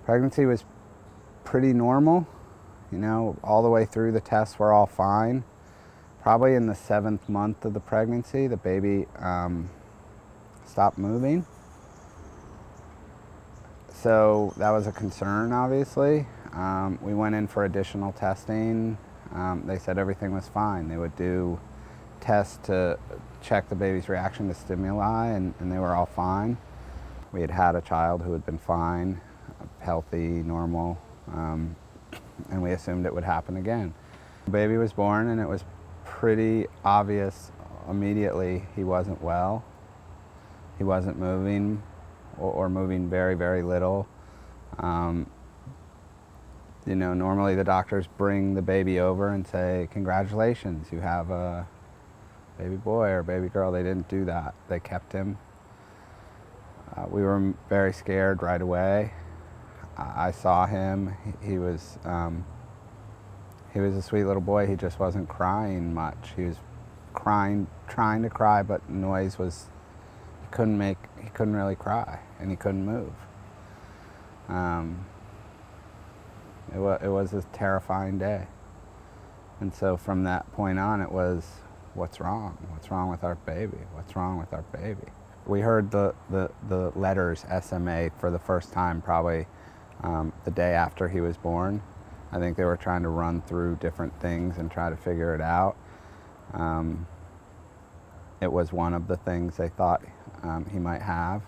Pregnancy was pretty normal, you know, all the way through. The tests were all fine. Probably in the 7th month of the pregnancy, the baby stopped moving. So that was a concern, obviously. We went in for additional testing. They said everything was fine. They would do tests to check the baby's reaction to stimuli, and they were all fine. We had had a child who had been fine, healthy, normal, and we assumed it would happen again. The baby was born, and it was pretty obvious immediately he wasn't well. He wasn't moving, or moving very, very little. You know, normally the doctors bring the baby over and say, congratulations, you have a baby boy or baby girl. They didn't do that. They kept him. We were very scared right away. I saw him. He was a sweet little boy. He just wasn't crying much. He was crying, trying to cry, but noise was, he couldn't really cry, and he couldn't move. It was a terrifying day. And so from that point on, it was, what's wrong? What's wrong with our baby? What's wrong with our baby? We heard the letters SMA for the first time probably the day after he was born. I think they were trying to run through different things and try to figure it out. It was one of the things they thought he might have.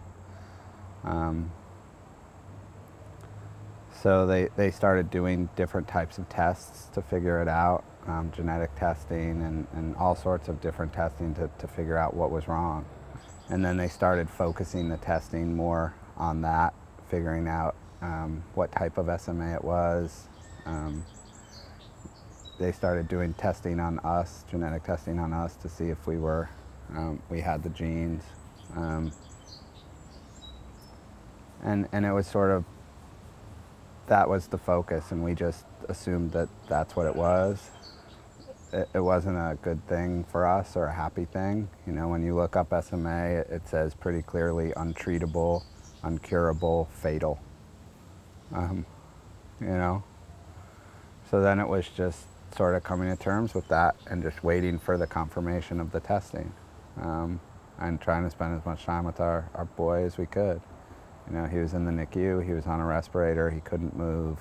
So they started doing different types of tests to figure it out, genetic testing and all sorts of different testing to figure out what was wrong. And then they started focusing the testing more on that, figuring out what type of SMA it was. They started doing testing on us, genetic testing on us, to see if we had the genes. And it was sort of, that was the focus, and we just assumed that that's what it was. It wasn't a good thing for us or a happy thing. You know, when you look up SMA, it says pretty clearly untreatable, uncurable, fatal. You know? So then it was just sort of coming to terms with that and just waiting for the confirmation of the testing, and trying to spend as much time with our boy as we could. You know, he was in the NICU, he was on a respirator, he couldn't move.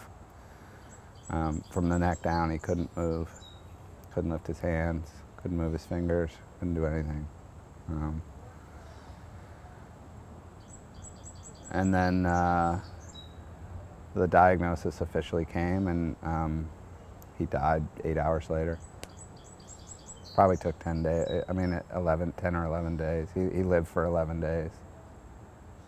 From the neck down, he couldn't move. Couldn't lift his hands, couldn't move his fingers, couldn't do anything. And then the diagnosis officially came, and he died 8 hours later. Probably took 10 days, I mean 10 or 11 days. He lived for 11 days.